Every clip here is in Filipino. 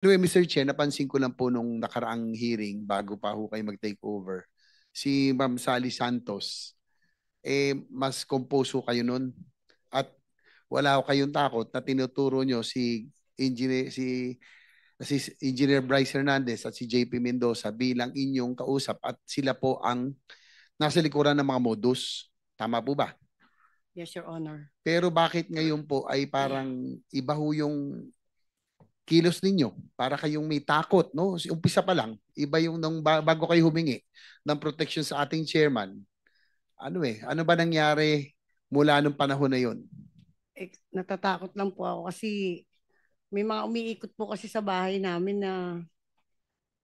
Anyway, Mr. Chair, napansin ko lang po nung nakaraang hearing bago pa ho kayo mag-take over, si Ma'am Sally Santos, mas compose ho kayo nun at wala ho kayong takot na tinuturo nyo si Engineer Bryce Hernandez at si JP Mendoza bilang inyong kausap at sila po ang nasa likuran ng mga modus. Tama po ba? Yes, Your Honor. Pero bakit ngayon po ay parang iba ho yung kilos ninyo para kayong may takot, no? Umpisa pa lang, iba yung nung bago kayo humingi ng protection sa ating chairman. Ano ba nangyari mula nung panahon na yon? Natatakot lang po ako kasi may mga umiikot po kasi sa bahay namin na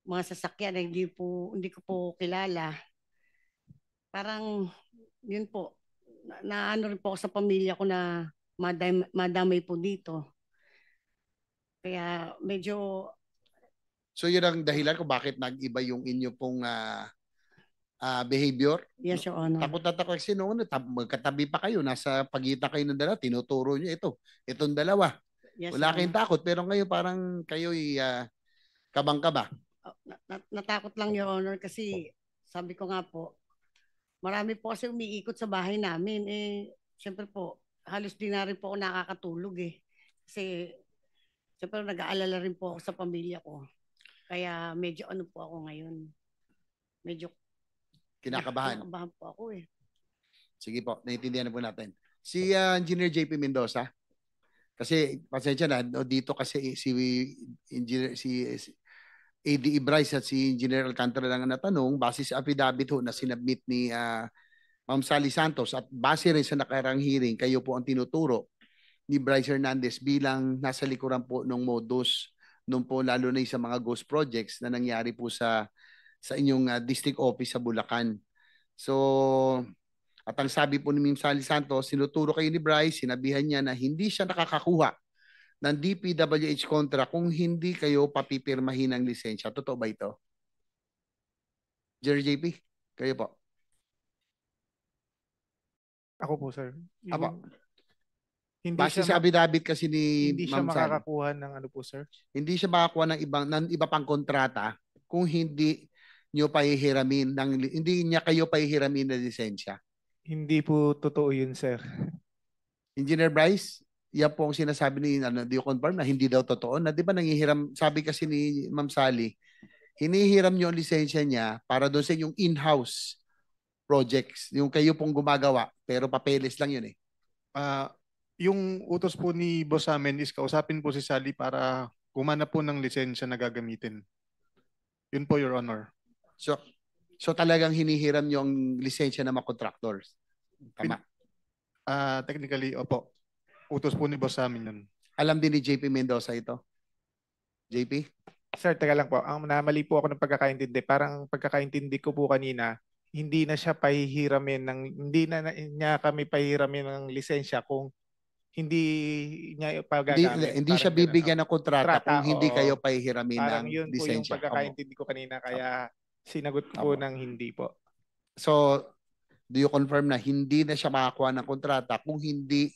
mga sasakyan na hindi ko po kilala. Parang yun po, ano rin po ako sa pamilya ko na madamay po dito. Kaya medyo So yun ang dahilan kung bakit nag-iba yung inyo pong behavior. yes, Your Honor. Takot na takot kasi noon, magkatabi pa kayo, nasa pagitan kayo ng dalawa, tinuturo nyo itong dalawa. Yes, Wala Your kayong Honor. takot, pero ngayon parang kayo'y kabang-kaba. Natakot lang, Your Honor, kasi sabi ko nga po, marami po kasi umiikot sa bahay namin. Siyempre po, halos di na rin po ako nakakatulog eh. Kasi, siyempre nag-aalala rin po ako sa pamilya ko. Kaya medyo ano po ako ngayon. Medyo Kinakabahan. kinakabahan po ako eh. Sige po, naiintindihan na po natin. Si Engineer JP Mendoza, kasi pasensya na, dito kasi si Engineer, si ADE Bryce at si Engineer Alcantara lang ang natanong base sa affidavit ho na sinubmit ni Ma'am Sally Santos at base rin sa nakarang hearing, kayo po ang tinuturo ni Bryce Hernandez bilang nasa likuran po ng modus nung po lalo na sa mga ghost projects na nangyari po sa inyong district office sa Bulacan. So, at ang sabi po ni Ma'am Sally Santos, sinuturo kayo ni Bryce, sinabihan niya na hindi siya nakakakuha ng DPWH kontra kung hindi kayo papipirmahin ng lisensya. Totoo ba ito? Jerry JP, kayo po. Ako po, sir. Apo. Hindi Base siya sa affidavit kasi ni hindi siya Ma'am Sally, makakakuha ng ano po, sir? hindi siya makakuha ng iba pang kontrata kung hindi niyo pahihiramin hindi niya kayo pahihiramin ng lisensya. Hindi po totoo yun, sir. Engineer Bryce, yan po ang sinasabi ni do you confirm na hindi daw totoo na 'di ba nangihiram, sabi kasi ni Ma'am Sally, hinihiram niyo ang lisensya niya para doon sa inyong in-house projects, yung kayo pong gumagawa pero papeles lang yun eh. Yung utos po ni boss amin is kausapin po si Sally para gumana po ng lisensya na gagamitin. Yun po, Your Honor. So talagang hinihiram niyo ang lisensya ng mga contractors. Tama. Technically, opo. Utos po ni boss amin yun. Alam din ni JP Mendoza ito? JP? Sir, teka lang po. Ang namali po ako ng pagkakaintindi. Parang pagkakaintindi ko po kanina, hindi na siya pahihiramin hindi na niya kami pahihiramin ng lisensya kung hindi niya pagagamit. Hindi siya bibigyan ng kontrata kung hindi kayo oo. pahihiramin ng Parang yun po yung lisensya. pagkakaintindi ko kanina, kaya sinagot ko po ng hindi po. So, do you confirm na hindi na siya makakuha ng kontrata kung hindi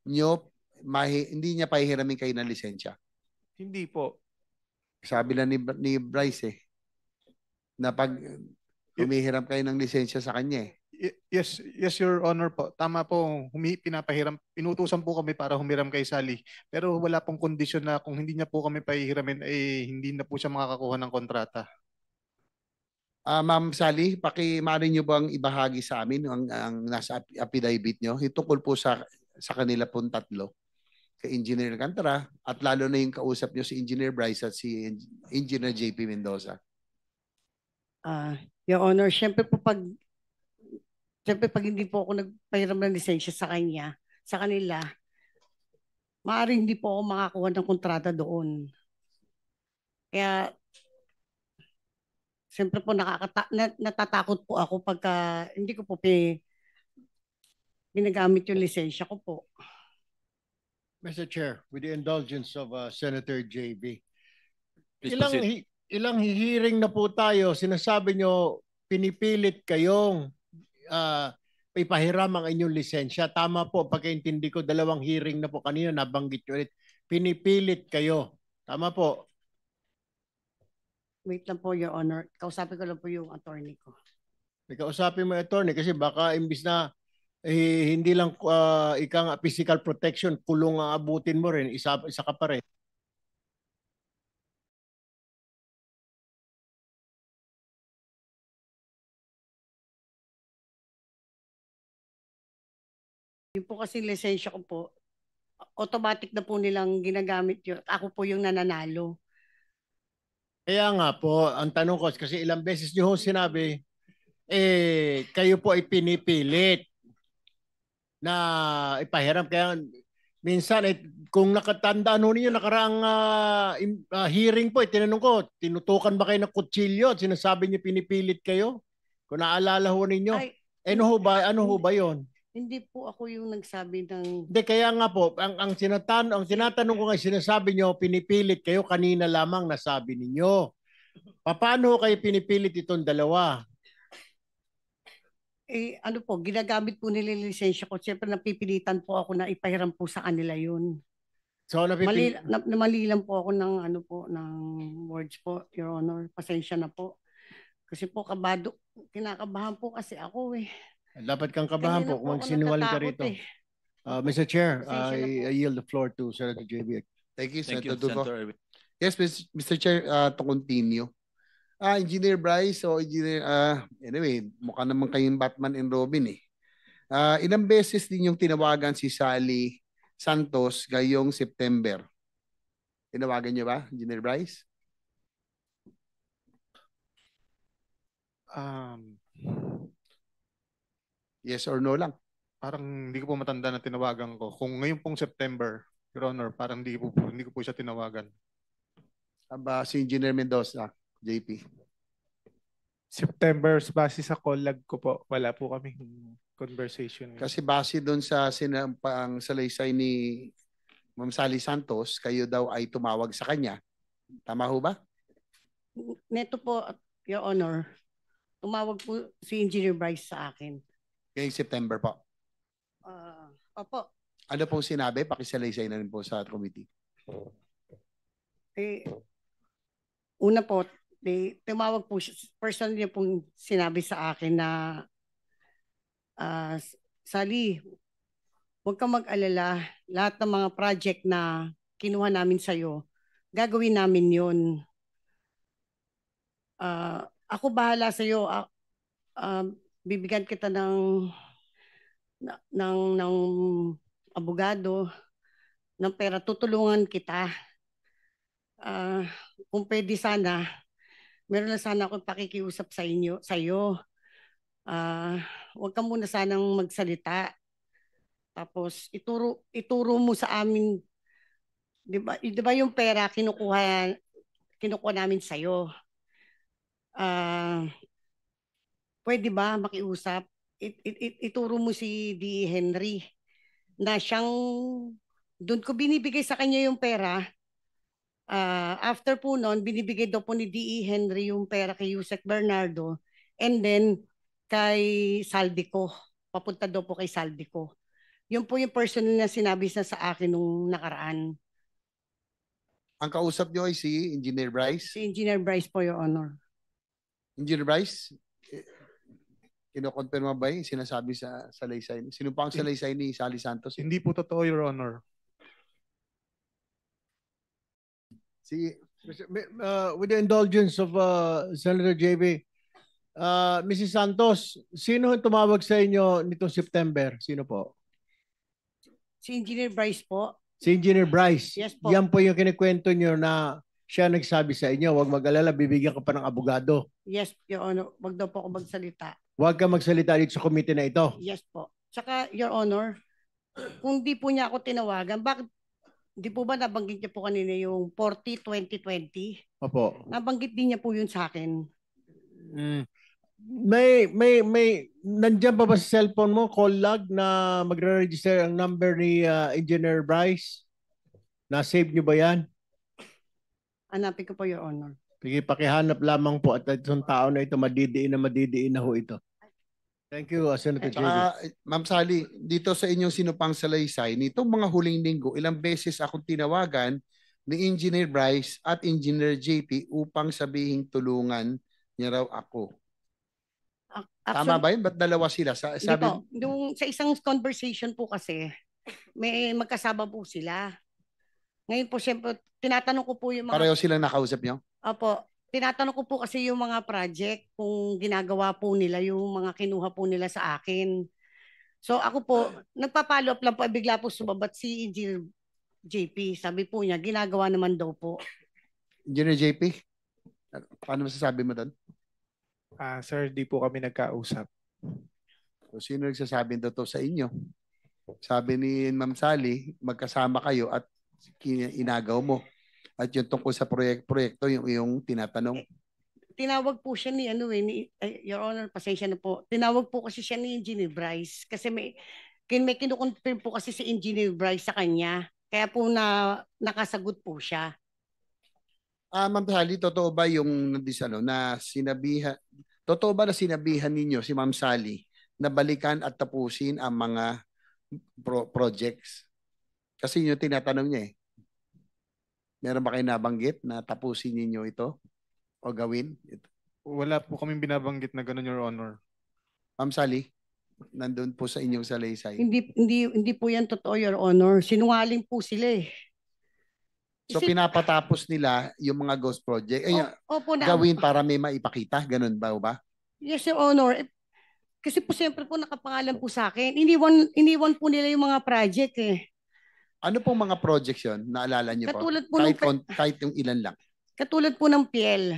niya pahihiramin kayo ng lisensya? Hindi po. Sabi lang ni Bryce na pag humihiram kayo ng lisensya sa kanya Yes, Your Honor po. Tama po, pinapahiram. Inutusan po kami para humiram kay Sally. Pero wala pong kondisyon na kung hindi niya po kami pahihiramin, hindi na po siya makakakuha ng kontrata. Ma'am Sally, maaari niyo bang ibahagi sa amin ang nasa affidavit niyo? Tungkol po sa kanila pong tatlo, kay Engineer Alcantara at lalo na yung kausap niyo si Engineer Bryce at si Engineer JP Mendoza. Your Honor, syempre pag hindi po ako nagpahiram ng lisensya sa kanila, maaaring hindi po ako makakuha ng kontrata doon. Kaya, siyempre po natatakot po ako pagka hindi ko po ginagamit yung lisensya ko po. Mr. Chair, with the indulgence of Senator JB, ilang hearing na po tayo, sinasabi nyo, pinipilit kayong ipahiram ang inyong lisensya. Tama po, pagkaintindi ko, 2 hearing na po kanina, nabanggit nyo ulit. Pinipilit kayo. Tama po. Wait lang po, Your Honor. Kausapin ko lang po yung attorney ko. Kausapin mo yung attorney kasi baka imbis na hindi lang ika nga physical protection, kulong ang abutin mo rin, isa ka pa rin. Yung po kasi lisensya ko po, automatic na po nilang ginagamit yun. Ako po yung nananalo. Kaya nga po, ang tanong ko, kasi ilang beses nyo sinabi, kayo po ay pinipilit na ipahiram. Kaya minsan, kung nakatandaan ho ninyo, nakaraang hearing po, tinanong ko, tinutukan ba kayo ng kutsilyo? At sinasabi niyo pinipilit kayo? Kung naalala ho ninyo. Ay, Ano ho ba yun? hindi po ako yung nagsabi ng... Hindi, kaya nga po, ang tinatanong ko nga, sinasabi nyo, pinipilit kayo, kanina lamang nasabi ninyo. Paano kayo pinipilit itong dalawa? ano po, ginagamit po nila yung lisensya ko. Siyempre napipilitan po ako na ipahiram po sa kanila yun. So, Mali lang po ako ng ng words po, Your Honor. Pasensya na po. Kasi po kinakabahan po kasi ako eh. Dapat kang kabahan Kanina po kung ako magsinungaling ka natatakot rito. eh. Mr. Chair, Pasensya na po. I yield the floor to Senator JB. Thank you, Thank you, Senator Dugo. Senator Erwin. Yes, Mr. Chair, to continue. Engineer Bryce o Engineer, anyway, mukha naman kayong Batman and Robin eh. Ilang beses din yung tinawagan si Sally Santos ngayong September? Tinawagan niyo ba, Engineer Bryce? Yes or no lang? Parang hindi ko po matanda na tinawagan ko. Kung ngayon pong September, Your Honor, parang hindi ko po siya tinawagan. Aba, si Engineer Mendoza, JP. September, base sa call log ko po, wala po kami conversation. Kasi base doon sa sinampang salaysay ni Ma'am Sally Santos, kayo daw ay tumawag sa kanya. Tama ho ba? Neto po, Your Honor, tumawag po si Engineer Bryce sa akin. Ngayong September po. Opo. Ano pong sinabi? Pakisalaysay na rin po sa committee. Una po, tumawag po, personal niya pong sinabi sa akin na Sally, huwag kang mag-alala. Lahat ng mga project na kinuha namin sa'yo, gagawin namin yun. Ako bahala sa'yo. Bibigyan kita ng abogado, ng pera, tutulungan kita. Kung pwede sana, meron na sana akong pakikiusap sa iyo. Huwag ka muna sanang magsalita. Tapos ituro mo sa amin, 'di ba yung pera kinukuha namin sa iyo. Pwede ba makiusap? Ituro mo si D. Henry na siyang doon ko binibigay sa kanya yung pera. After po noon, binibigay daw po ni D.E. Henry yung pera kay Yusek Bernardo and then kay Saldico. Papunta daw po kay Saldico. Yun po yung personal na sinabi sa akin nung nakaraan. Ang kausap niyo ay si Engineer Bryce? Si Engineer Bryce po, Your Honor. Engineer Bryce, kinokonfirma ba yung sinasabi sa salaysay? Sino pa ang salaysay ni Sally Santos? Hindi po totoo, Your Honor. With the indulgence of Senator JB, Mrs. Santos, sino ang tumawag sa inyo nitong September? Sino po? Si Engineer Bryce po. Si Engineer Bryce. Yes po. Yan po yung kinikwento nyo na siya nagsabi sa inyo, huwag mag-alala, bibigyan ka pa ng abogado. Yes, Your Honor. Wag daw po ako magsalita. Huwag ka magsalita dito sa committee na ito. Yes po. Tsaka, Your Honor, kung di po niya ako tinawagan, bakit di po ba nabanggit niya po kanina yung 40-2020? Opo. Nabanggit din niya po yun sa akin. May nandiyan pa ba sa cellphone mo, call log na magre-register ang number ni Engineer Bryce? Na-save niyo ba yan? Hanapin ko po, Your Honor. Sige, pakihanap lamang po at itong tao na ito, madidiin na ho ito. Thank you, Senator JB. Ma'am Sally, dito sa inyong sinupang salaysay, nitong mga huling linggo, ilang beses akong tinawagan ni Engineer Bryce at Engineer JP upang sabihing tulungan niya raw ako. Tama Actually, ba yun? Ba't dalawa sila? hindi Sabi, po. Nung sa isang conversation po kasi, may magkasama po sila. Ngayon po, siyempre, tinatanong ko po yung mga... pareho silang nakausap niyo? Opo. Tinatanong ko po kasi yung mga project kung ginagawa po nila, yung mga kinuha po nila sa akin. So ako po, nagpa-follow up lang po, bigla po sumabat si Engineer JP. Sabi po niya, ginagawa naman daw po. Engineer JP, paano masasabi mo doon? Sir, di po kami nagkausap. So, sino nagsasabi to sa inyo? Sabi ni Ma'am Sally, magkasama kayo at inagaw mo. At yung tungkol sa proyekto, yung tinatanong. Tinawag po siya ni Your Honor, pasensya na po. Tinawag po kasi siya ni Engineer Bryce kasi may kinukonfirm po kasi si Engineer Bryce sa kanya. Kaya po nakasagot po siya. Ma'am Sally, totoo ba yung na sinabihan, totoo ba na sinabihan ninyo si Ma'am Sally na balikan at tapusin ang mga projects? Kasi yun yung tinatanong niya eh. Meron ba kayo nabanggit na tapusin ninyo ito o gawin? Wala po kaming binabanggit na gano'n, Your Honor. Ma'am Sally, nandun po sa inyong salaysay. Hindi po yan totoo, Your Honor. Sinungaling po sila eh. So pinapatapos nila yung mga ghost project. Opo, gawin para may maipakita. Ganun ba ba? Yes, Your Honor. Kasi po siyempre po nakapangalan po sa akin. Iniwan po nila yung mga project eh. Ano pong mga projects yun? Naalala niyo po? Katulad po Kahit yung ilan lang. Katulad po ng PL.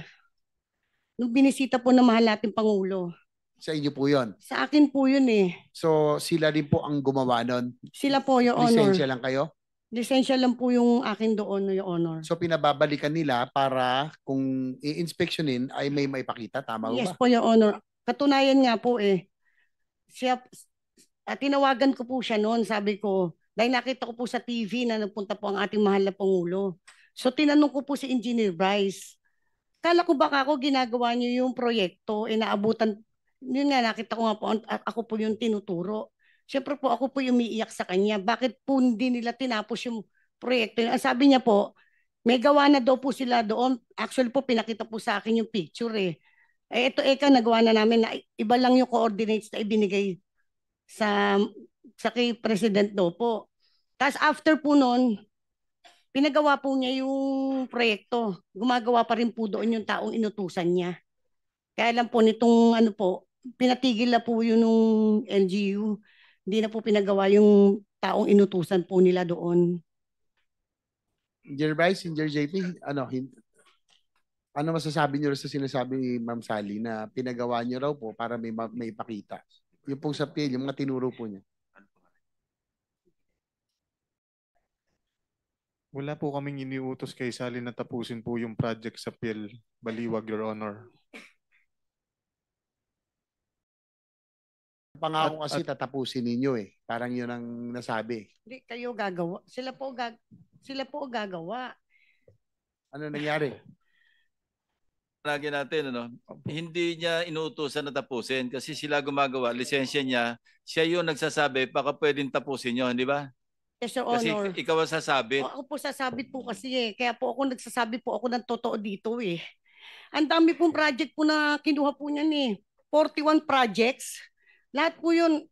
Nung binisita po ng mahal nating Pangulo. Sa inyo po yun? Sa akin po yun eh. So sila din po ang gumawa nun? Sila po, Your Honor. Lisensya lang kayo? Lisensya lang po yung akin doon, Your Honor. So pinababalikan nila para kung i-inspectionin ay may maipakita. Tama ba? Yes po, Your Honor. Katunayan nga po eh. Tinawagan ko po siya noon. Sabi ko, dahil nakita ko po sa TV na nagpunta po ang ating mahal na Pangulo. So tinanong ko po si Engineer Bryce. Kala ko baka ako ginagawa niyo yung proyekto, inaabutan. Yun nga, nakita ko nga po, ako po yung tinuturo. Siyempre po, ako po yung umiiyak sa kanya. Bakit po hindi nila tinapos yung proyekto? Ang sabi niya po, may gawa na daw po sila doon. Actually po, pinakita po sa akin yung picture eh. Ito nagawa na namin na iba lang yung coordinates na ibinigay sa kay President daw po. Tapos after po noon, pinagawa po niya yung proyekto. Gumagawa pa rin po doon yung taong inutusan niya. Kaya lang po nitong pinatigil na po yun nung LGU. Hindi na po pinagawa yung taong inutusan po nila doon. Engineer Bryce, Engineer JP, ano masasabi niyo sa sinasabi ni Ma'am Sally na pinagawa niyo raw po para may ipakita? Yung pong sa PL, yung mga tinuro po niya. Wala po kaming iniutos kay Sally na tapusin po yung project sa PL Baliwag, Your Honor. Pangako kasi tatapusin ninyo eh. Parang yun ang nasabi. Hindi kayo gagawa. Sila po gagawa. Ano nangyari? Lagi natin, hindi niya inuutosan na tapusin kasi sila gumagawa, lisensya niya, siya yung nagsasabi, baka pwedeng tapusin nyo, hindi ba? Yes, Your Kasi Honor. ikaw ang sasabit. Ako po sasabit po kasi eh. Kaya po ako nagsasabi po ako ng totoo dito eh. Ang dami pong project po na kinuha po niyan eh. 41 projects. Lahat po yun,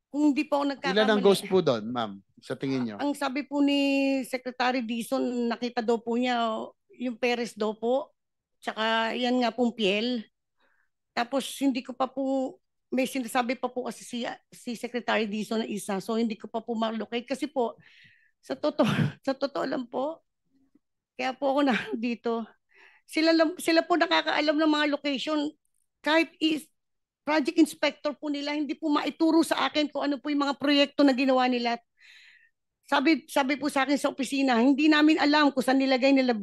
kung hindi po ako nagkakamali. Ilan ang ghost po doon, ma'am, sa tingin niyo? Ang sabi po ni Secretary Dizon, nakita daw po niya yung Perez daw po. Tsaka yan nga pong PL. Tapos hindi ko pa po, may sinasabi pa po kasi si Secretary Dizon na isa. So hindi ko pa po ma-locate. Kasi po, sa totoo lang po, kaya po ako na dito. Sila po nakakaalam ng mga location. Kahit project inspector po nila, hindi po maituro sa akin kung ano po yung mga proyekto na ginawa nila. Sabi po sa akin sa opisina, hindi namin alam kung saan nilagay nila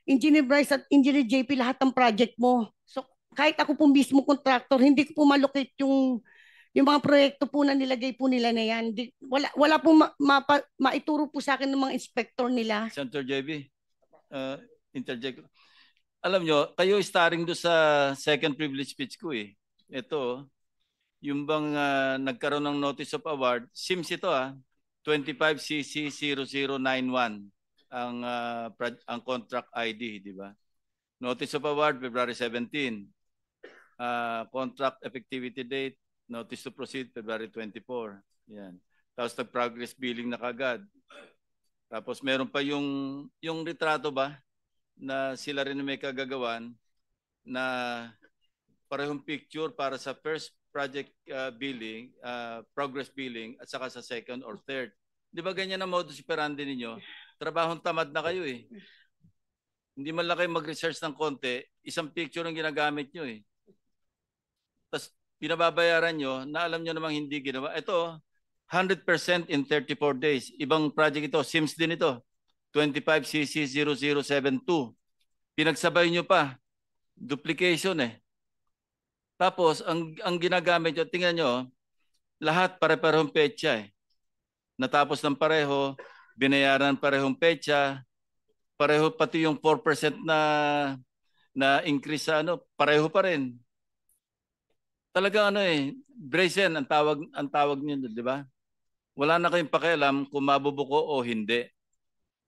Engineer Bryce at Engineer JP lahat ng project mo. So kahit ako po mismo contractor, hindi ko po malocate yung mga proyekto po na nilagay po nila na yan. Wala po maituro po sa akin ng mga inspector nila. Senator JB, interject. Alam nyo, kayo starring do sa second privilege speech ko eh. Ito, yung bang nagkaroon ng notice of award, SIMS ito 25CC0091. ang contract ID, di ba? Notice of award February 17. Contract effectivity date, notice to proceed February 24. Yan. Tapos nag-progress billing na kagad. Tapos meron pa yung retrato ba na sila rin may kagagawan na parehong picture para sa first project billing, progress billing at saka sa second or third. Di ba ganyan ang modus operandi ninyo? Trabahong tamad na kayo eh. Hindi man lang kayo mag-research ng konti, isang picture ang ginagamit nyo eh. Tapos pinababayaran nyo na alam nyo namang hindi ginawa. Ito, 100% in 34 days. Ibang project ito, Sims din ito. 25CC0072. Pinagsabay nyo pa. Duplication eh. Tapos, ang ginagamit nyo, tingnan nyo, lahat pare-parehong petsa eh. Natapos ng pareho, binayaran parehong petsa, pareho pati yung 4% na increase sa pareho pa rin. Talaga brazen ang tawag niyo, di ba? Wala na kayong pakialam kung mabubuko o hindi.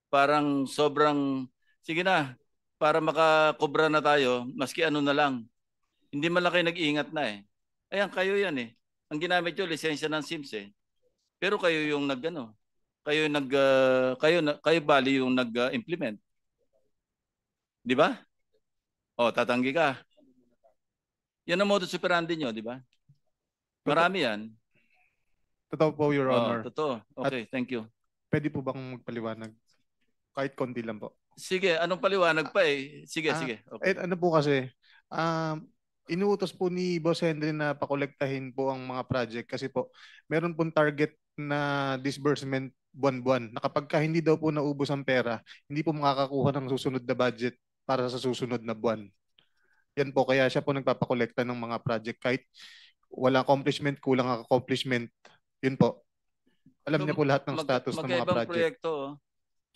Parang sobrang, sige na, para makakobra na tayo, maski ano na lang. Hindi man lang kayo nag-iingat na eh. Ayan, kayo yan eh. Ang ginamit nyo, lisensya ng SIMS eh. Pero kayo yung kayo bali yung nag-implement. Di ba? O, tatanggi ka. Yan ang modus operandi nyo, di ba? Marami yan. Totoo po, Your Honor. Totoo. Okay, thank you. Pwede po bang magpaliwanag? Kahit konti lang po. Sige, anong paliwanag pa eh? Sige, sige. Okay. Ano po kasi, inuutos po ni Boss Henry na pakolektahin po ang mga project kasi po meron pong target na disbursement buwan-buwan na kapag hindi daw po naubos ang pera, hindi po makakakuha ng susunod na budget para sa susunod na buwan. Yan po, kaya siya po nagpapakolekta ng mga project kahit wala accomplishment, kulang ang accomplishment. Yun po. Alam niya po lahat ng status ng mga project. Proyekto,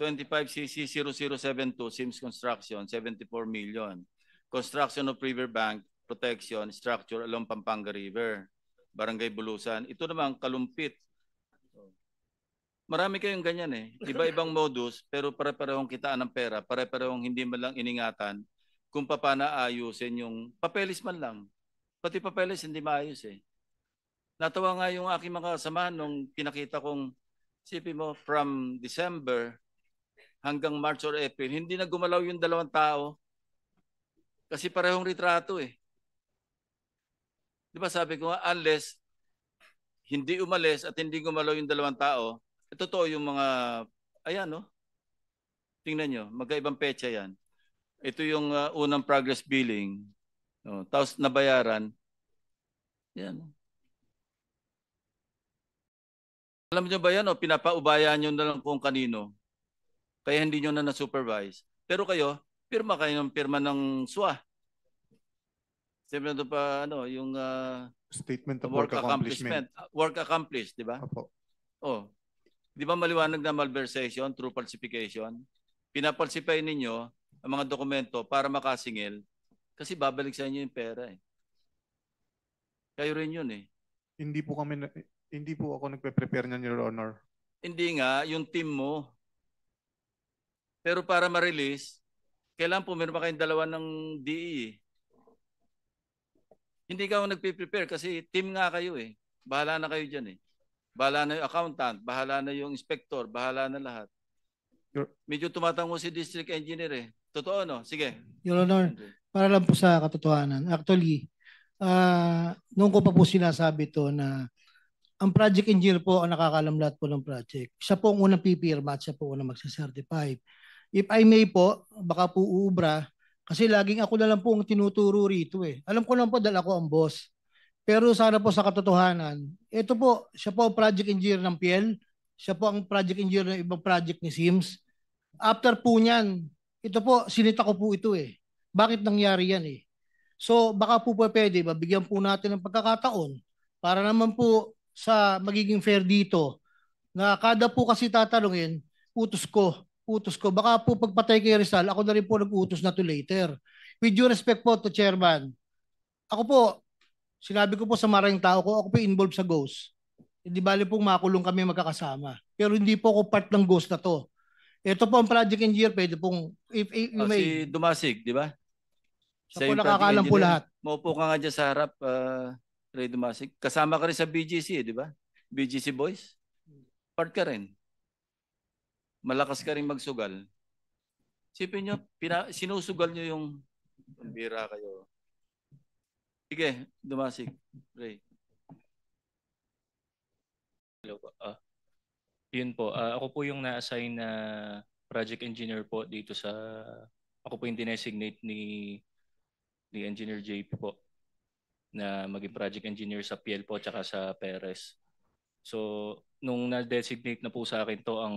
25CC0072, Sims Construction, 74 million. Construction of River Bank, Protection, Structure along Pampanga River, Barangay Bulusan. Ito naman, Kalumpit. Marami kayong ganyan eh. Iba-ibang modus, pero pare-parehong kitaan ng pera, pare-parehong hindi man lang iningatan kung paano ayusin yung papeles man lang. Pati papeles hindi maayos eh. Natawa nga yung aking mga kasama nung pinakita kong, sipin mo, from December hanggang March or April, hindi na gumalaw yung dalawang tao. Kasi parehong retrato eh. Di ba sabi ko nga, unless hindi umalis at hindi gumalaw yung dalawang tao, totoo yung mga, ayan no? Tingnan nyo, magkaibang petsa yan. Ito yung unang progress billing. Tapos nabayaran. Yan. Alam nyo ba yan o pinapaubayan nyo na lang kung kanino. Kaya hindi nyo na na-supervise. Pero kayo, pirma kayo ng pirma ng SWA. Siyempre ito pa yung statement of work accomplishment. Work accomplished, di ba? Opo. Oh. Di ba maliwanag na malversation through falsification? Pinapalsify ninyo ang mga dokumento para makasingil kasi babalik sa inyo yung pera eh. Kayo rin yun eh. Hindi po ako nagpe-prepare niyan, Your Honor. Hindi nga, yung team mo. Pero para ma-release, kailangan po meron pa kayong dalawa ng DE. Hindi ka nagpe-prepare kasi team nga kayo eh. Bahala na kayo dyan eh. Bahala na yung accountant, bahala na yung inspector, bahala na lahat. Medyo tumatango si district engineer eh. Totoo no? Sige. Your Honor, para lang po sa katotohanan. Actually, noong ko pa po sinasabi to na ang project engineer po ang nakakalam lahat po ng project. Siya po ang unang pipirma at siya po unang magsacertify. If I may po, baka po uubra, kasi laging ako na lang po ang tinuturo rito eh. Alam ko lang po dahil ako ang boss. Pero sana po sa katotohanan, ito po, siya po ang project engineer ng PL, siya po ang project engineer ng ibang project ni Sims. After po niyan, ito po, sinita ko po ito eh. Bakit nangyari yan eh? So baka po pwede, mabigyan po natin ng pagkakataon para naman po sa magiging fair dito na kada po kasi tatanungin, utos ko. Baka po pagpatay kay Rizal, ako na rin po nag-utos na to later. With due respect po to Chairman, ako po, sinabi ko po sa maraming tao ko, ako po involved sa ghost. Hindi bali pong makulong kami magkakasama. Pero hindi po ako part ng ghost na to. Ito po ang project engineer, pwede pong, if you Si may, Dumasig, di ba? siya po yung project nakakaalam po engineer. lahat. Maupo ka nga dyan sa harap, Ray Dumasig. Kasama ka rin sa BGC, di ba? BGC Boys. Part ka rin. Malakas ka rin magsugal. Sipin nyo, sinusugal nyo yung pambira kayo. Sige, Dumasig. Ray. Hello po. Yun po. Ako po yung na-assign na project engineer po dito sa... Ako po yung dinesignate ni Engineer JP po na maging project engineer sa PL po tsaka sa Perez. So, nung na-designate na po sa akin to, ang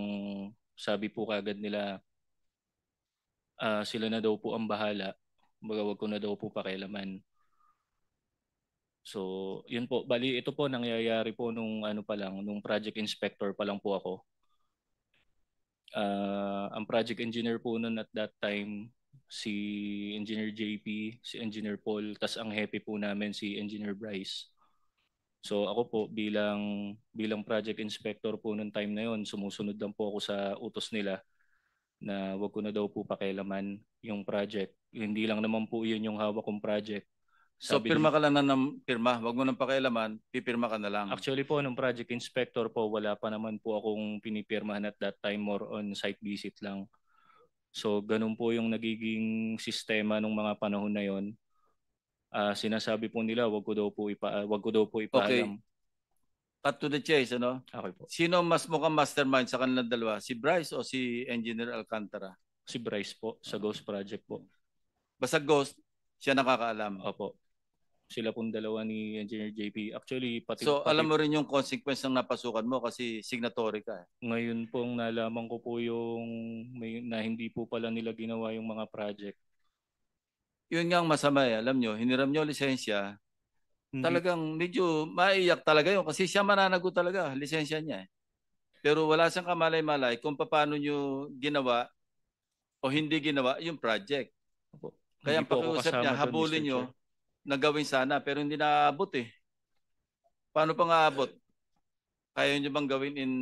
sabi po kagad nila, sila na daw po ang bahala. Wag ko na daw po pakialaman. So, yun po. Bali, ito po nangyayari po nung nung project inspector pa lang po ako. Ang project engineer po nun at that time, si Engineer JP, si Engineer Paul, tas ang happy po namin si Engineer Bryce. So ako po bilang project inspector po nung time na yon, sumusunod lang po ako sa utos nila na wag ko na daw po pakialaman yung project. Hindi lang naman po yun yung hawak kong project. So pirma ka lang ng pirma, wag mo nang pakialaman, pipirma ka na lang. Actually po, nung project inspector po, wala pa naman po akong pinipirmahan at that time, more on site visit lang. So ganun po yung nagiging sistema nung mga panahon na yon. Sinasabi po nila, wag ko daw po ipaalam. Okay. Cut to the chase, ano? Okay po. Sino mas mukhang mastermind sa kanilang dalawa? Si Bryce o si Engineer Alcantara? Si Bryce po, sa Ghost Project po. Basta Ghost, siya nakakaalam. Opo. Sila pong dalawa ni Engineer JP. Actually, So alam mo rin yung consequence ng napasukan mo kasi signatory ka. Ngayon pong nalaman ko po yung na hindi po pala nila ginawa yung mga project. Yun nga ang masama eh. Alam nyo, hiniram nyo lisensya. Talagang medyo maiyak talaga yun kasi siya mananagot talaga, lisensya niya eh. Pero wala siyang kamalay-malay kung paano nyo ginawa o hindi ginawa yung project. Kaya ang pakiusap niya, habulin nyo na gawin sana pero hindi naabot eh. Paano pa nga abot? Kaya nyo bang gawin in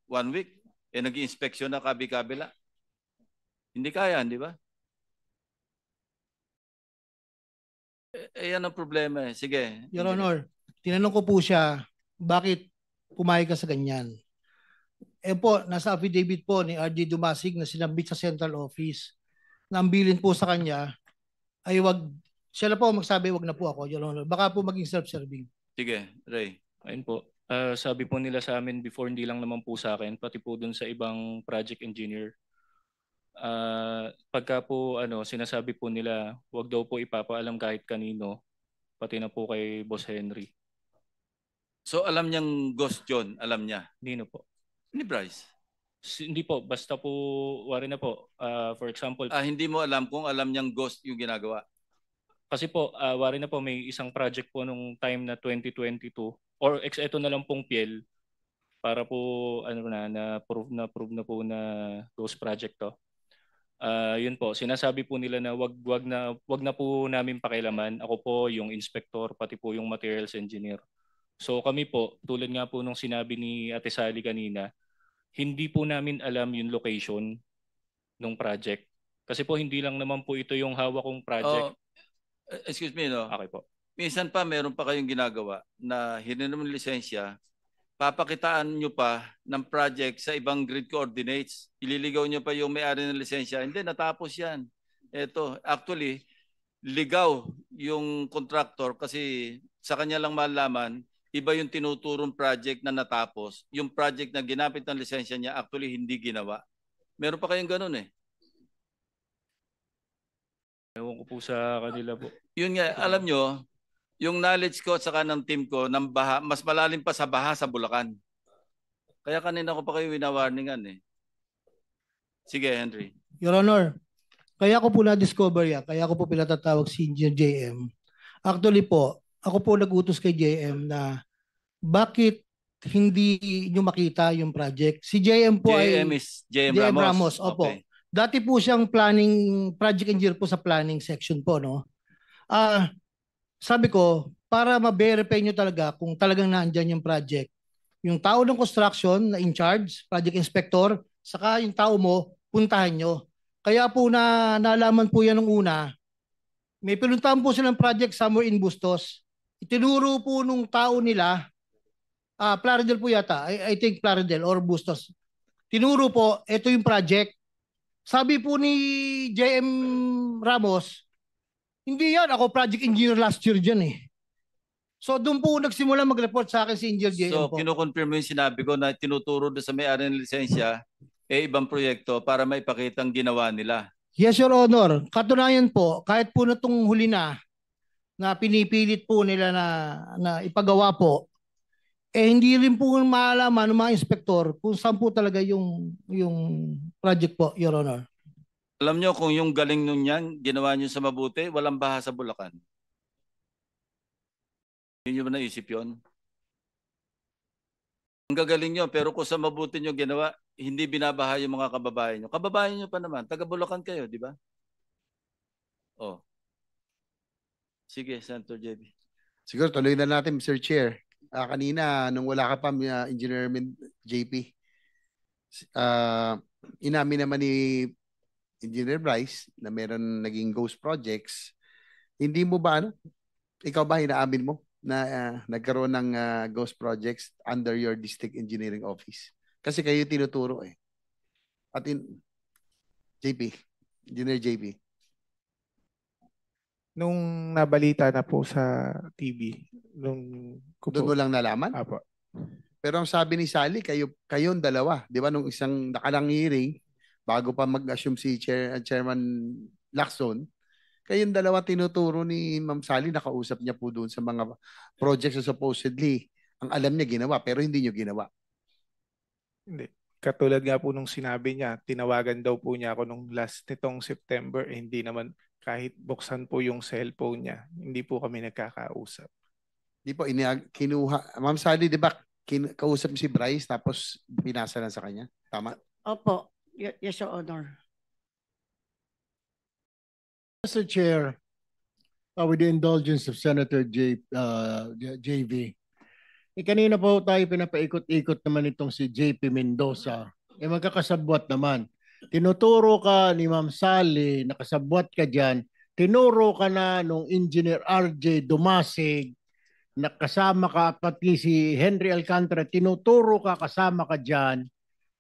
1 week? Nag-i-inspection na kabi-kabila. Hindi kaya, di ba? Yan ang problema eh. Sige. Your Honor, tinanong ko po siya, bakit pumayag ka sa ganyan? Po, nasa affidavit po ni RJ Dumasig na sinabit sa central office. Nambilin po sa kanya, ay siya na po magsabi, wag na po ako, Your Honor. Baka po maging self-serving. Sige, Ray. Ayun po. Sabi po nila sa amin before, hindi lang naman po sa akin, pati po dun sa ibang project engineer. Pagka po sinasabi po nila, wag daw po ipapaalam kahit kanino, pati na po kay Boss Henry. So alam niyang Ghost John, alam niya? Nino po? Ni Bryce? Hindi po, basta po, wari na po. For example, hindi mo alam kung alam niyang Ghost yung ginagawa? Kasi po, wari na po, may isang project po nung time na 2022 or ito na lang pong PL para po na-prove na po na Ghost Project to. Yun po, sinasabi po nila na wag na po namin pakialaman. Ako po yung inspector, pati po yung materials engineer. So kami po, tulad nga po nung sinabi ni Ate Sally kanina, hindi po namin alam yung location ng project. Kasi po hindi lang naman po ito yung hawak kong project. Excuse me, no? Okay po. Minsan pa meron pa kayong ginagawa na hiniram ng lisensya, papakitaan nyo pa ng project sa ibang grid coordinates. Ililigaw nyo pa yung may-ari ng lisensya. Hindi, natapos yan. Ito, actually, ligaw yung contractor kasi sa kanya lang malaman, iba yung tinuturong project na natapos. Yung project na ginapit ng lisensya niya, actually hindi ginawa. Meron pa kayong ganun eh. Ewan ko po sa kanila po. Yun nga, alam nyo, yung knowledge ko at saka ng team ko ng baha, mas malalim pa sa baha sa Bulacan. Kaya kanina ko pa kayo winawarningan eh. Sige, Henry. Your Honor, kaya ko po na-discover yan, kaya ko po pinatatawag si Engineer JM. Actually po, ako po nag-utos kay JM na bakit hindi nyo makita yung project. Si JM po JM is JM Ramos. Opo. Okay. Dati po siyang project engineer po sa planning section po, no? Sabi ko, para ma-verify nyo talaga kung talagang naandyan yung project, yung tao ng construction na in charge, project inspector, saka yung tao mo, puntahan nyo. Kaya po nalaman po yan nung una, may pinuntahan po silang project somewhere in Bustos. Itinuro po nung tao nila, Plaridel po yata, I think Plaridel or Bustos. Tinuro po, ito yung project. Sabi po ni JM Ramos, hindi yan, ako project engineer last year dyan eh. So doon po nagsimula mag-report sa akin si Engineer JM So, po. kinukonfirm mo yung sinabi ko na tinuturo doon sa may-ari ng lisensya, ibang proyekto para maipakita ang ginawa nila. Yes, Your Honor. Katunayan po, kahit po na itong huli na pinipilit po nila na ipagawa po, hindi rin po maalaman ng mga inspektor kung saan po talaga yung project po, Your Honor. Alam nyo kung yung galing nun yan, ginawa nyo sa mabuti, walang baha sa Bulacan. Hindi nyo ba naisip yun? Ang gagaling nyo, pero kung sa mabuti nyo ginawa, hindi binabaha yung mga kababayan nyo. Kababayan nyo pa naman, taga Bulacan kayo, di ba? Oh. Sige, Senator JB. Siguro tuloy na natin, Mr. Chair. Kanina, nung wala ka pa, Engineer JP, inamin naman ni Engineer Bryce na meron naging ghost projects. Hindi mo ba, ikaw ba inaamin mo na nagkaroon ng ghost projects under your district engineering office? Kasi kayo tinuturo eh. At JP, Engineer JP. Nung nabalita na po sa TV, doon mo lang nalaman? Apo. Pero ang sabi ni Sally, kayong dalawa, di ba, nung isang nakalang hearing, bago pa mag-assume si Chairman Lacson, kayong dalawa tinuturo ni Ma'am Sally, nakausap niya po doon sa mga projects na supposedly ang alam niya ginawa, pero hindi niyo ginawa. Hindi. Katulad nga po nung sinabi niya, tinawagan daw po niya ako nung last nitong September, hindi naman kahit buksan po yung cellphone niya, hindi po kami nagkakausap. Di po, kinuha. Ma'am Sally, di ba, kausap si Bryce tapos pinasa lang sa kanya? Tama? Opo. Yes, Your Honor. Mr. Chair, with the indulgence of Senator JV, kanina po tayo pinapaikot-ikot naman itong si JP Mendoza. Magkakasabwat naman. Tinuturo ka ni Ma'am Sally, nakasabwat ka dyan, tinuro ka na nung Engineer RJ Dumasig, nakasama ka, pati si Henry Alcantara, tinuturo ka, kasama ka dyan,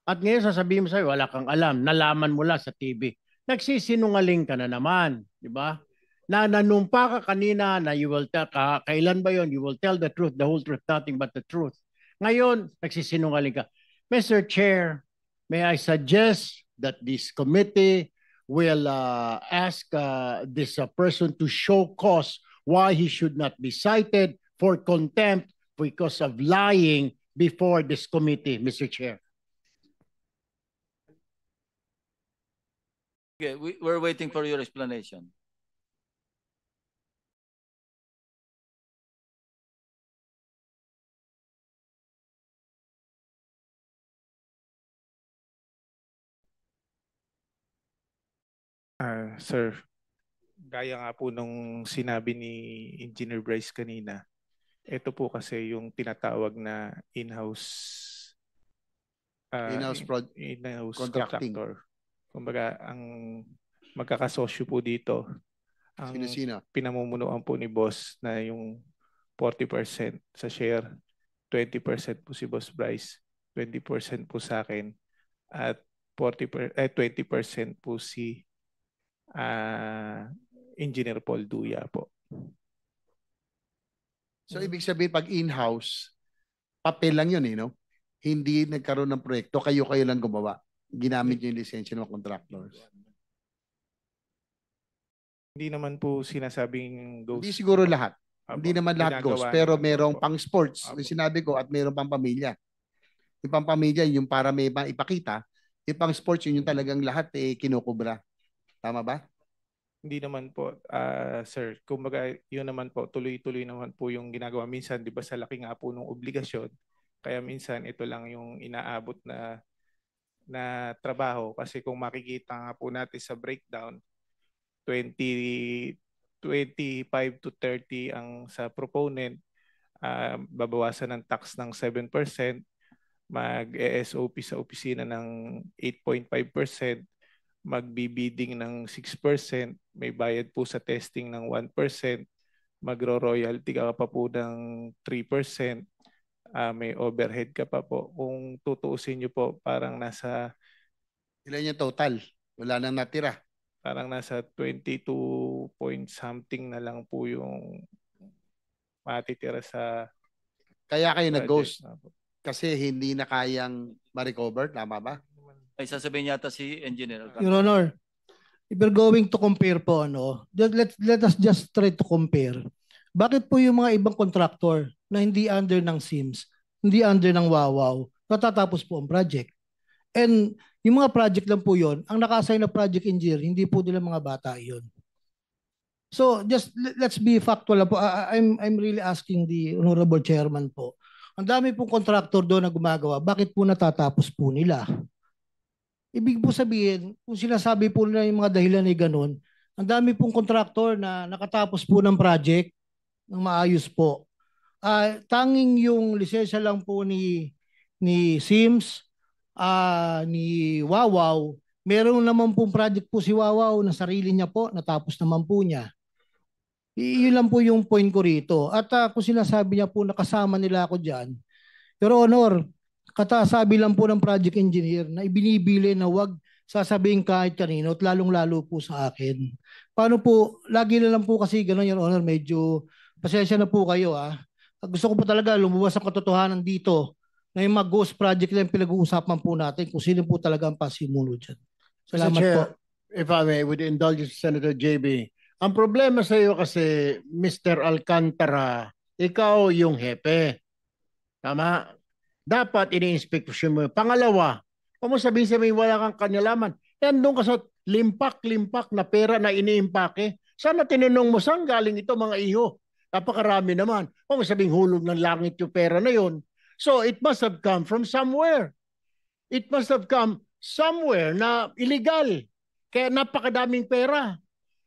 at ngayon sasabihin mo sa'yo, wala kang alam, nalaman mo lang sa TV. Nagsisinungaling ka na naman, di ba? Nanumpa ka kanina na you will tell, kailan ba yon? You will tell the truth, the whole truth, nothing but the truth. Ngayon, nagsisinungaling ka. Mr. Chair, may I suggest that this committee will ask this person to show cause why he should not be cited for contempt because of lying before this committee, Mr. Chair. Okay, we're waiting for your explanation. Sir, gaya nga po nung sinabi ni Engineer Bryce kanina, ito po kasi yung tinatawag na in-house contractor. Kumbaga, ang magkakasosyo po dito, ang Sino-sino? pinamumunuan po ni boss na yung 40% sa share, 20% po si Boss Bryce, 20% po sa akin, at 20% po si Engineer Paul Duya po. So, ibig sabihin, pag in-house, papel lang yun, no? Hindi nagkaroon ng proyekto, kayo lang gumawa. Ginamit nyo yung lisensya ng mga contractors. Hindi naman po sinasabing ghost. Hindi siguro lahat. Apo, Hindi naman lahat ginagawa ghost, pero naman merong po. pang sports, Apo. yung sinabi ko, at merong pang pamilya. Yung pang pamilya, yung para may maipakita, yung pang sports, yun yung talagang lahat kinukubra. Tama ba? Hindi naman po, sir. Kumbaga, yun naman po, tuloy-tuloy naman po yung ginagawa. Minsan, di ba sa laki nga po ng obligasyon, kaya minsan ito lang yung inaabot na trabaho. Kasi kung makikita nga po natin sa breakdown, 25 to 30 ang sa proponent, babawasan ng tax ng 7%, mag-SOP sa opisina ng 8.5%, magbibidding ng 6%, may bayad po sa testing ng 1%, magro-royalty ka pa po ng 3%, may overhead ka pa po. Kung tutuusin nyo po, parang nasa Ilan yung total? Wala nang natira. parang nasa 22 point something na lang po yung matitira sa Kaya kayo project. nag-ghost kasi hindi na kayang ma-recover. Tama ba? Ay sasabihin yata si Engineer Alcantara. Your Honor, if you're going to compare po, let us just try to compare. Bakit po yung mga ibang contractor na hindi under ng SIMS, hindi under ng Wawaw, natatapos po ang project? And yung mga project lang po yon, ang naka-assign na project engineer, hindi po nila mga bata yon. So just let's be factual po. I'm really asking the Honorable Chairman po. Ang dami pong contractor doon na gumagawa, bakit po natatapos po nila? Ibig po sabihin, kung sinasabi po nila yung mga dahilan ay ganun, ang dami pong contractor na nakatapos po ng project ng maayos po. Tanging yung lisensya lang po ni SIMS, ni Wawaw, meron naman pong project po si Wawaw na sarili niya po, natapos naman po niya. Iyon lang po yung point ko rito. At kung sinasabi niya po nakasama nila ako dyan, Your Honor, katasabi lang po ng project engineer na ibinibili na wag sasabihin kahit kanino at lalong-lalo po sa akin. Paano po, lagi na lang po kasi gano'n, Your Honor, medyo pasensya na po kayo. Gusto ko po talaga lumabas ang katotohanan dito na yung mga ghost project na yung pinag-uusapan po natin kung sino po talaga ang pasimulo dyan. Salamat Chair, po. if I may, with the indulgence of Senator JB, ang problema sa iyo kasi, Mr. Alcantara, ikaw yung hepe. Tama? Dapat ini-inspeksyon mo. Pangalawa, kung mo sabihin wala kang kanalaman, yan doon ka sa limpak-limpak na pera na iniimpake. Sana tinanong mo, saan galing ito mga iho? Napakarami naman. Kung sabihin hulog ng langit yung pera na yon. So it must have come from somewhere. It must have come somewhere na illegal. Kaya napakadaming pera.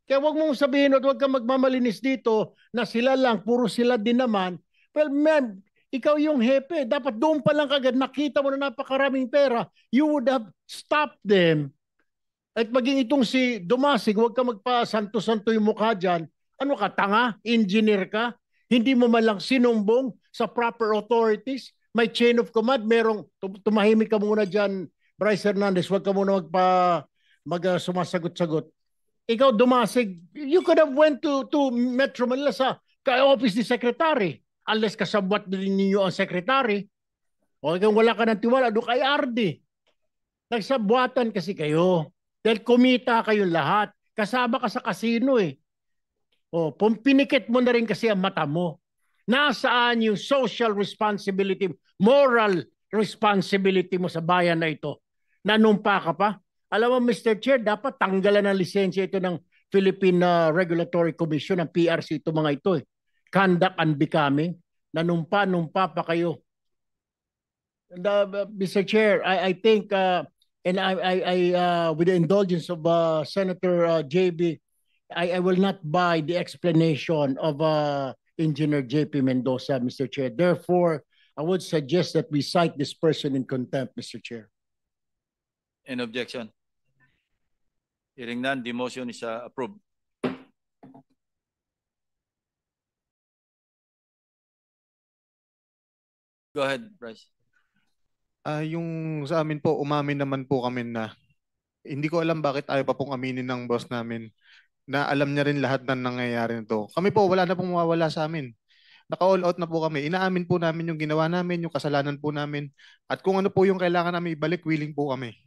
Kaya wag mong sabihin at wag kang magmamalinis dito na sila lang, puro sila din naman. Well, ma'am, ikaw yung hepe. Dapat doon pa lang kagad nakita mo na napakaraming pera. You would have stopped them. At maging itong si Dumasig, wag ka magpa-santo-santo yung mukha dyan. Ano ka, tanga? Engineer ka? Hindi mo man lang sinumbong sa proper authorities? May chain of command, merong tumahimik ka muna dyan, Bryce Hernandez, wag ka muna sumasagot-sagot. Ikaw, Dumasig, you could have went to Metro Manila sa office ni Secretary. Unless kasabwat din ninyo ang Secretary. O kung wala ka ng tiwala, doon kay RD. Nagsabwatan kasi kayo. Dahil kumita kayong lahat. Kasama ka sa kasino eh. O, pinikit mo na rin kasi ang mata mo. Nasaan yung social responsibility, moral responsibility mo sa bayan na ito? Nanumpa ka pa? Alam mo, Mr. Chair, dapat tanggalan ng lisensya ito ng Philippine Regulatory Commission, ng PRC, ito mga ito. Conduct unbecoming. Nanumpa pa kayo. And, Mr. Chair, I think, and I with the indulgence of Senator JB, I will not buy the explanation of Engineer JP Mendoza, Mr. Chair. Therefore, I would suggest that we cite this person in contempt, Mr. Chair. Any objection? Hearing none, the motion is approved. Go ahead, Bryce. Yung sa amin po, umamin naman po kami na hindi ko alam bakit ayaw pa pong aminin ng boss namin na alam niya rin lahat ng nangyayari nito. Kami po, wala na pong mawawala sa amin. Naka-all out na po kami. Inaamin po namin yung ginawa namin, yung kasalanan po namin. At kung ano po yung kailangan namin ibalik, willing po kami.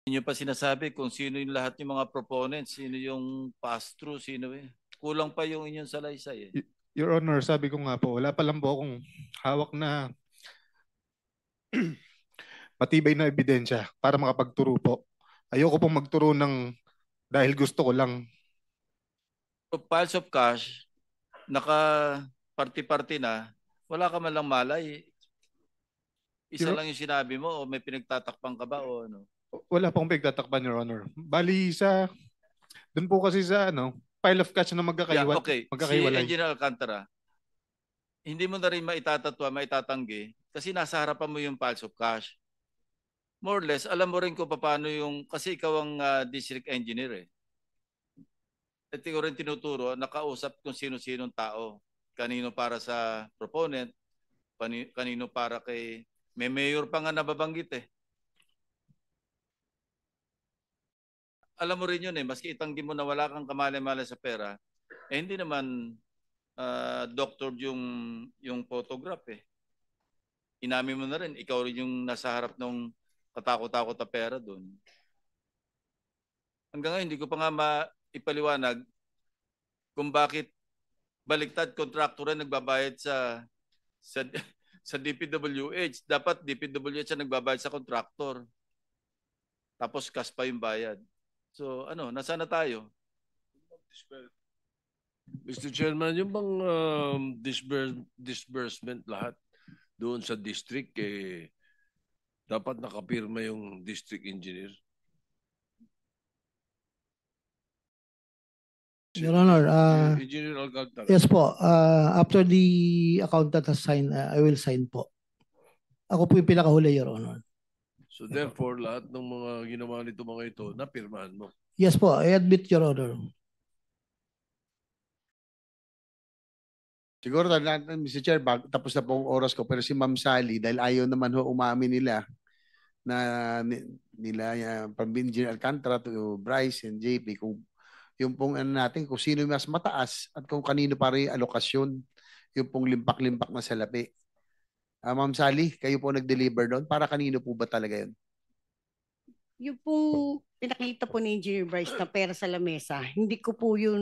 Hindi nyo pa sinasabi kung sino yung lahat yung mga proponents, sino yung pass-through, sino eh. Kulang pa yung inyong salaysay eh. Your Honor, sabi ko nga po, wala pa lang po akong hawak na matibay na ebidensya para makapagturo po. Ayoko pong magturo ng dahil gusto ko lang. So, piles of cash, naka-party-party na, wala ka man lang malay. Isa lang yung sinabi mo o may pinagtatakpan ka ba o ano? Wala pong pinagtatakpan, Your Honor. Bali doon po kasi sa pile of cash na Yeah, okay. Si magkakahiwalay. Engineer Alcantara, hindi mo na rin maitatatwa, maitatanggi kasi nasa harapan mo yung piles of cash. More or less, alam mo rin kung paano yung, kasi ikaw ang district engineer eh. At ikaw rin tinuturo, nakausap kung sino-sinong tao. Kanino para sa proponent, kanino para kay, may mayor pa nga nababanggit eh. Alam mo rin yun eh, maski itanggi mo na wala kang kamali-mali sa pera, eh hindi naman doctor yung photograph eh. Inamin mo na rin, ikaw rin yung nasa harap ng katakot-takot na pera doon. Hanggang ngayon, hindi ko pa nga maipaliwanag kung bakit baliktad contractor na nagbabayad sa DPWH. Dapat DPWH ang nagbabayad sa contractor. Tapos cash pa yung bayad. So ano, nasaan na tayo? Mr. Chairman, yung bang disbursement lahat doon sa district, dapat nakapirma yung district engineer? Your Honor, Engineer Alcantara. yes po. After the accountant has signed, I will sign po. Ako po yung pinakahuli, Your Honor. So therefore, lahat ng mga ginawa nito mga ito, napirmahan mo? Yes po, I admit, Your Honor. Siguro, Mr. Chair, tapos na pong oras ko, pero si Ma'am Sally, dahil ayaw naman ho umamin nila na from Engineer Alcantara to Bryce and JP, kung yung pong ano natin, kung sino yung mas mataas at kung kanino para yung alokasyon, yung pong limpak-limpak na salapi. Ma'am Sally, kayo po nag-deliver doon. Para kanino po ba talaga yun? Yung pong pinakita po ni Engineer Bryce na pera sa lamesa, hindi ko po yun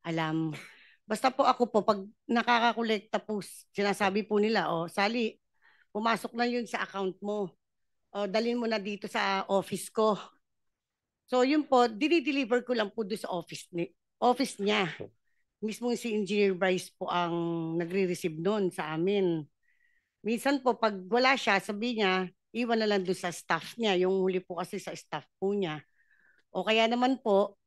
alam. Basta po ako po, pag nakakakolekta po, sinasabi po nila, Sally, pumasok na yun sa account mo. Dalhin mo na dito sa office ko. So yun po, dinideliver ko lang po doon sa office niya. Mismo si Engineer Bryce po ang nagre-receive noon sa amin. Minsan po, pag wala siya, sabi niya, iwan na lang doon sa staff niya. Yung huli po kasi sa staff po niya. O kaya naman po,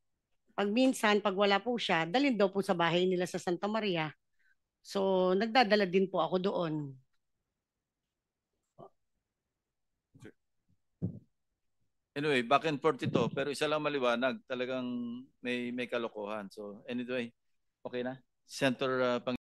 pag minsan, pag wala po siya, dalhin daw po sa bahay nila sa Santa Maria. So, nagdadala din po ako doon. Anyway, back and forth ito, pero isa lang maliwanag, talagang may kalokohan. So, anyway, okay na? Senator